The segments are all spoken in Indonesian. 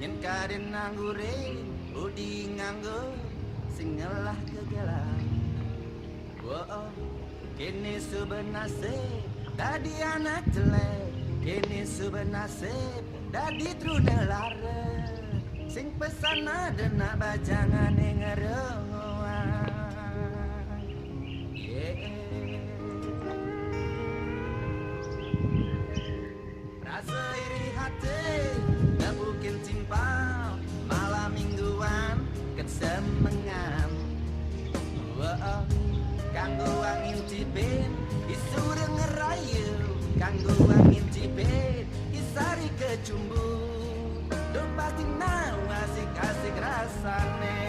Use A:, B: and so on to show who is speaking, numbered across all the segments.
A: yen karen nanggure udi nganggo sing ngelah kegelang. Woh, kini sebenase tadi anak jelek, kini sebenase tadi trune lara. Sing pesana dena bajangane ngerengoan. Rasa iri hati ngebukin timpal malam mingguan kesemengan. Wah, kanggo angin cipin isure ngerayu, kanggo angin cipin isari kecumbu. Pasti nau asik-asik rasane.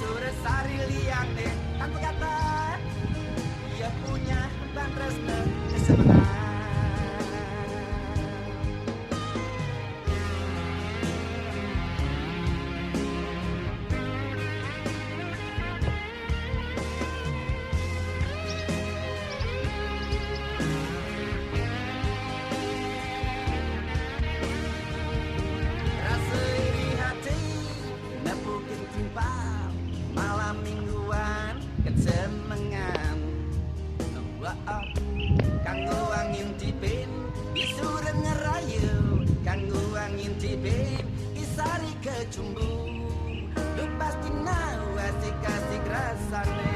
A: Suresari liang deh tanpa kata ia punya bang resna kesenangan. Malam mingguan kesemengan. Kanggo angin tipin isure ngerayu, kanggo angin tipin isari kecumbu. Lu pasti nau asik-asik rasane.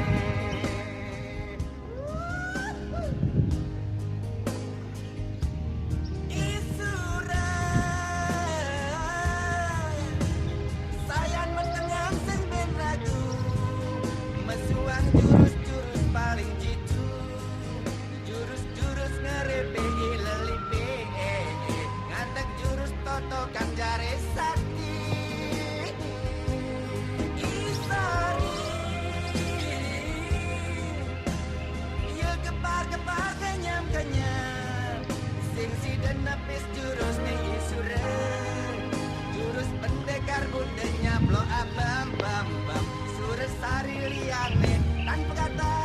A: Jurus-jurus paling jitu, jurus-jurus ngerepe ilelipe, ngatek jurus totokan jare sakti. Isari, ya kepar-kepar kenyam-kenyam, sing si dan nepis jurus ne isure, jurus pendekar budenya blo abam bam bam, Suresari liane tanpa kata